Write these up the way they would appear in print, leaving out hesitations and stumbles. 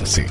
Hidrata-se.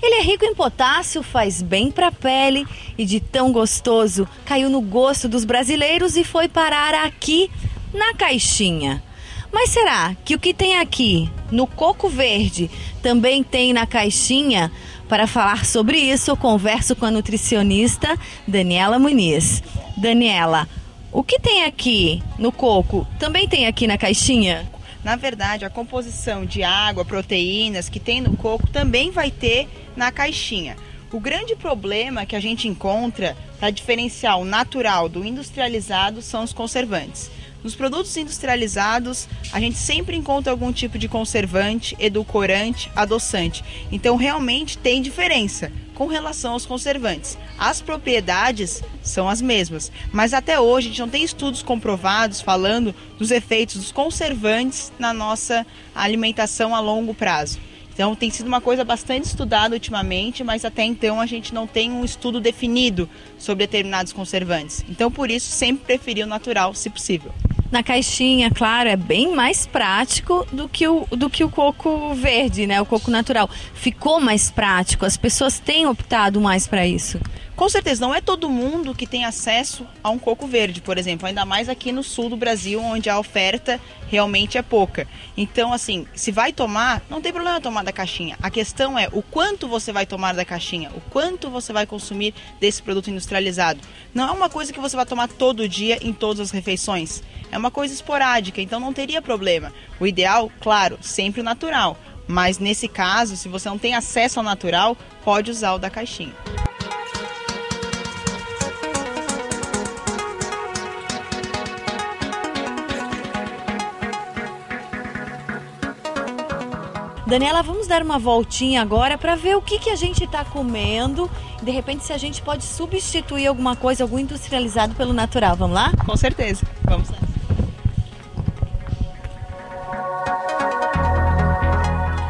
Ele é rico em potássio, faz bem para a pele e de tão gostoso caiu no gosto dos brasileiros e foi parar aqui na caixinha. Mas será que o que tem aqui no coco verde também tem na caixinha? Para falar sobre isso, eu converso com a nutricionista Daniela Muniz. Daniela, o que tem aqui no coco também tem aqui na caixinha? Na verdade, a composição de água, proteínas que tem no coco também vai ter na caixinha. O grande problema que a gente encontra para diferenciar o natural do industrializado são os conservantes. Nos produtos industrializados, a gente sempre encontra algum tipo de conservante, edulcorante, adoçante. Então, realmente tem diferença com relação aos conservantes. As propriedades são as mesmas, mas até hoje a gente não tem estudos comprovados falando dos efeitos dos conservantes na nossa alimentação a longo prazo. Então tem sido uma coisa bastante estudada ultimamente, mas até então a gente não tem um estudo definido sobre determinados conservantes. Então por isso sempre preferi o natural, se possível. Na caixinha, claro, é bem mais prático do que o coco verde, né? O coco natural. Ficou mais prático, as pessoas têm optado mais para isso. Com certeza, não é todo mundo que tem acesso a um coco verde, por exemplo, ainda mais aqui no sul do Brasil, onde a oferta realmente é pouca. Então, assim, se vai tomar, não tem problema tomar da caixinha. A questão é o quanto você vai tomar da caixinha, o quanto você vai consumir desse produto industrializado. Não é uma coisa que você vai tomar todo dia em todas as refeições. É uma coisa esporádica, então não teria problema. O ideal, claro, sempre o natural. Mas nesse caso, se você não tem acesso ao natural, pode usar o da caixinha. Daniela, vamos dar uma voltinha agora para ver o que a gente está comendo. De repente, se a gente pode substituir alguma coisa, algum industrializado pelo natural. Vamos lá? Com certeza. Vamos lá.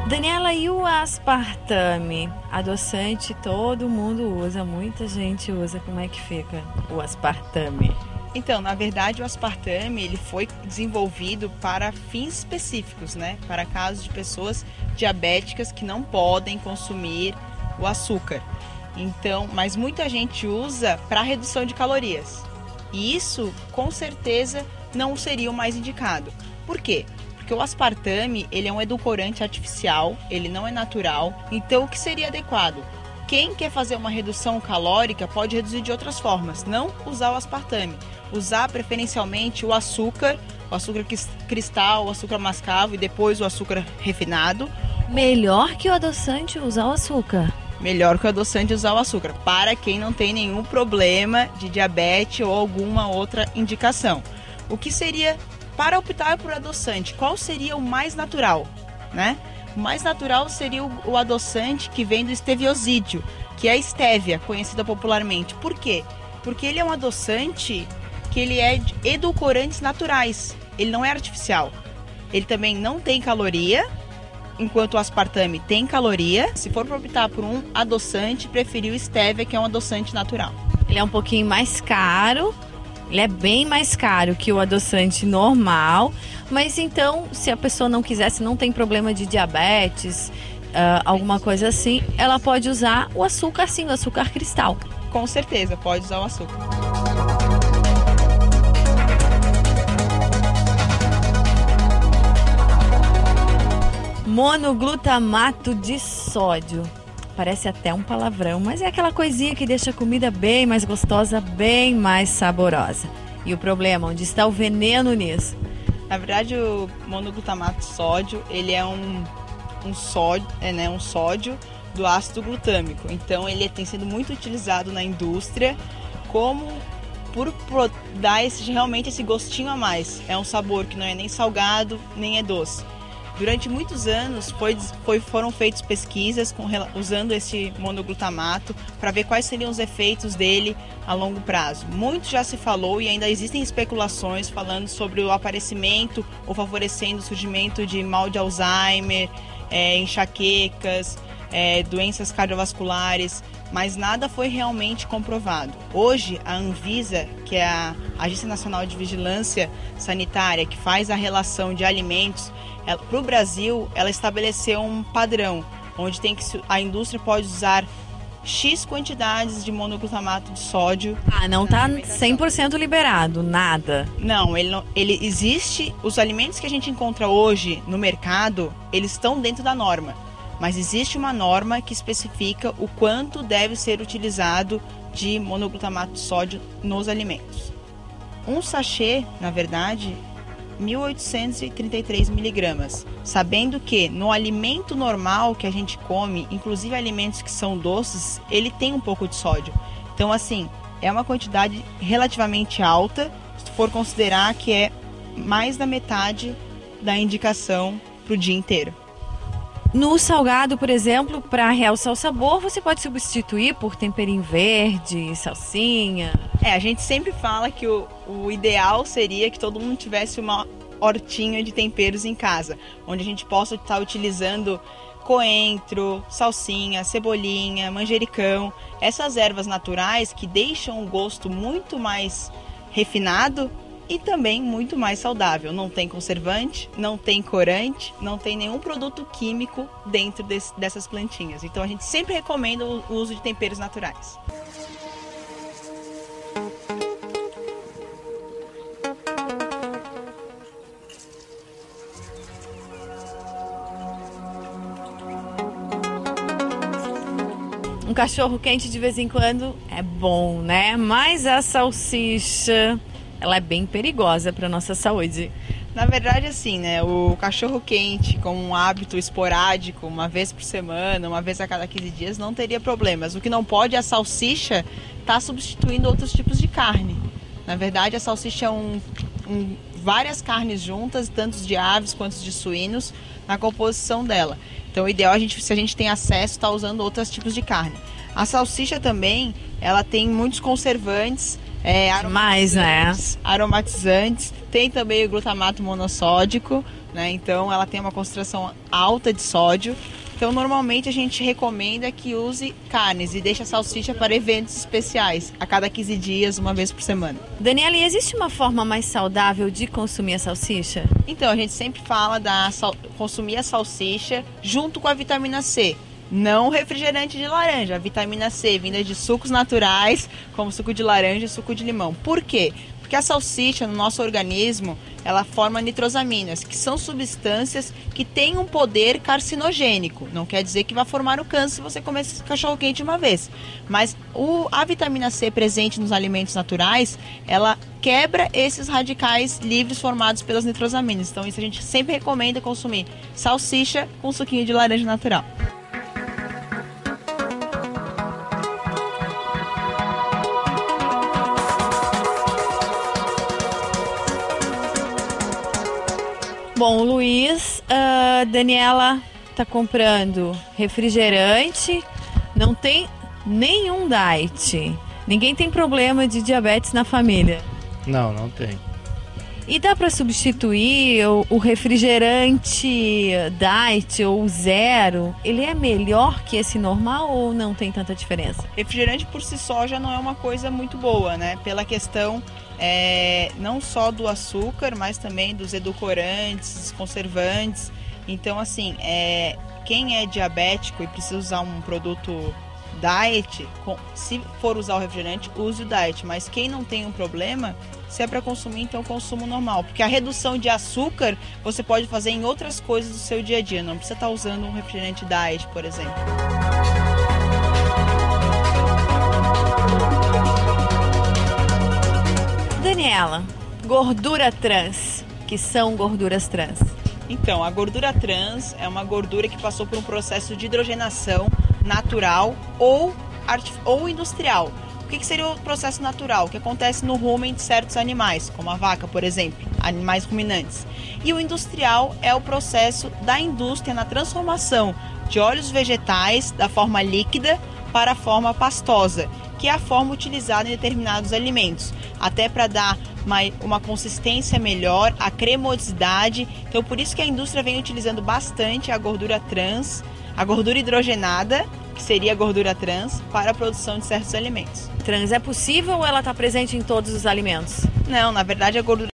Daniela, e o aspartame? Adoçante todo mundo usa, muita gente usa. Como é que fica o aspartame? Então, na verdade, o aspartame ele foi desenvolvido para fins específicos, né? Para casos de pessoas diabéticas que não podem consumir o açúcar. Então, mas muita gente usa para redução de calorias. E isso, com certeza, não seria o mais indicado. Por quê? Porque o aspartame ele é um edulcorante artificial, ele não é natural. Então, o que seria adequado? Quem quer fazer uma redução calórica pode reduzir de outras formas, não usar o aspartame. Usar preferencialmente o açúcar cristal, o açúcar mascavo e depois o açúcar refinado. Melhor que o adoçante usar o açúcar. Melhor que o adoçante usar o açúcar, para quem não tem nenhum problema de diabetes ou alguma outra indicação. O que seria, para optar por adoçante, qual seria o mais natural, né? O mais natural seria o adoçante que vem do esteviosídeo, que é a estévia, conhecida popularmente. Por quê? Porque ele é um adoçante que ele é de edulcorantes naturais, ele não é artificial. Ele também não tem caloria, enquanto o aspartame tem caloria. Se for para optar por um adoçante, preferir o stevia, que é um adoçante natural. Ele é um pouquinho mais caro, ele é bem mais caro que o adoçante normal, mas então, se a pessoa não quiser, se não tem problema de diabetes, alguma coisa assim, ela pode usar o açúcar sim, o açúcar cristal. Com certeza, pode usar o açúcar. Monoglutamato de sódio. Parece até um palavrão, mas é aquela coisinha que deixa a comida bem mais gostosa, bem mais saborosa. E o problema, onde está o veneno nisso? Na verdade, o monoglutamato de sódio, ele é um sódio do ácido glutâmico. Então, ele tem sido muito utilizado na indústria como por dar realmente esse gostinho a mais. É um sabor que não é nem salgado, nem é doce. Durante muitos anos foram feitas pesquisas usando esse monoglutamato para ver quais seriam os efeitos dele a longo prazo. Muito já se falou e ainda existem especulações falando sobre o aparecimento ou favorecendo o surgimento de mal de Alzheimer, enxaquecas, doenças cardiovasculares mas nada foi realmente comprovado. Hoje, a Anvisa, que é a Agência Nacional de Vigilância Sanitária, que faz a relação de alimentos, para o Brasil, ela estabeleceu um padrão, onde a indústria pode usar X quantidades de monoglutamato de sódio. Não está 100% liberado, nada. Não, ele existe. Os alimentos que a gente encontra hoje no mercado, eles estão dentro da norma. Mas existe uma norma que especifica o quanto deve ser utilizado de monoglutamato de sódio nos alimentos. Um sachê, na verdade, 1.833 miligramas, sabendo que no alimento normal que a gente come, inclusive alimentos que são doces, ele tem um pouco de sódio. Então, assim, é uma quantidade relativamente alta, se for considerar que é mais da metade da indicação para o dia inteiro. No salgado, por exemplo, para realçar o sabor, você pode substituir por temperinho verde, salsinha. A gente sempre fala que o ideal seria que todo mundo tivesse uma hortinha de temperos em casa, onde a gente possa estar utilizando coentro, salsinha, cebolinha, manjericão, essas ervas naturais que deixam o gosto muito mais refinado e também muito mais saudável. Não tem conservante, não tem corante, não tem nenhum produto químico dentro dessas plantinhas. Então a gente sempre recomenda o uso de temperos naturais. Um cachorro quente de vez em quando é bom, né? Mas a salsicha, ela é bem perigosa para nossa saúde. Na verdade, assim, né? O cachorro quente, como um hábito esporádico, uma vez por semana, uma vez a cada 15 dias, não teria problemas. O que não pode é a salsicha estar substituindo outros tipos de carne. Na verdade, a salsicha é várias carnes juntas, tanto de aves quanto de suínos, na composição dela. Então, o ideal, se a gente tem acesso, estar usando outros tipos de carne. A salsicha também, ela tem muitos conservantes, aromatizantes, tem também o glutamato monossódico, né? Então ela tem uma concentração alta de sódio. Então normalmente a gente recomenda que use carnes e deixe a salsicha para eventos especiais, a cada 15 dias, uma vez por semana. Daniela, e existe uma forma mais saudável de consumir a salsicha? Então a gente sempre fala consumir a salsicha junto com a vitamina C. Não refrigerante de laranja, a vitamina C vinda de sucos naturais, como suco de laranja e suco de limão. Por quê? Porque a salsicha no nosso organismo, ela forma nitrosaminas, que são substâncias que têm um poder carcinogênico. Não quer dizer que vai formar o câncer se você comer esse cachorro quente uma vez. Mas a vitamina C presente nos alimentos naturais, ela quebra esses radicais livres formados pelas nitrosaminas. Então isso a gente sempre recomenda consumir salsicha com suquinho de laranja natural. Bom, o Luiz, Daniela tá comprando refrigerante, não tem nenhum diet. Ninguém tem problema de diabetes na família. Não tem. E dá para substituir o refrigerante diet ou zero? Ele é melhor que esse normal ou não tem tanta diferença? Refrigerante por si só já não é uma coisa muito boa, né? Pela questão não só do açúcar, mas também dos edulcorantes, conservantes. Então, assim, quem é diabético e precisa usar um produto diet, se for usar o refrigerante, use o diet. Mas quem não tem um problema, se é para consumir, então consumo normal. Porque a redução de açúcar você pode fazer em outras coisas do seu dia a dia. Não precisa estar usando um refrigerante diet, por exemplo. Daniela, gordura trans. Que são gorduras trans? Então, a gordura trans é uma gordura que passou por um processo de hidrogenação natural ou industrial. O que seria o processo natural? Que acontece no rumen de certos animais, como a vaca, por exemplo, animais ruminantes. E o industrial é o processo da indústria na transformação de óleos vegetais da forma líquida para a forma pastosa, que é a forma utilizada em determinados alimentos, até para dar uma consistência melhor, a cremosidade. Então, por isso que a indústria vem utilizando bastante a gordura trans, a gordura hidrogenada que seria a gordura trans, para a produção de certos alimentos. Trans é possível ou ela está presente em todos os alimentos? Não, na verdade a gordura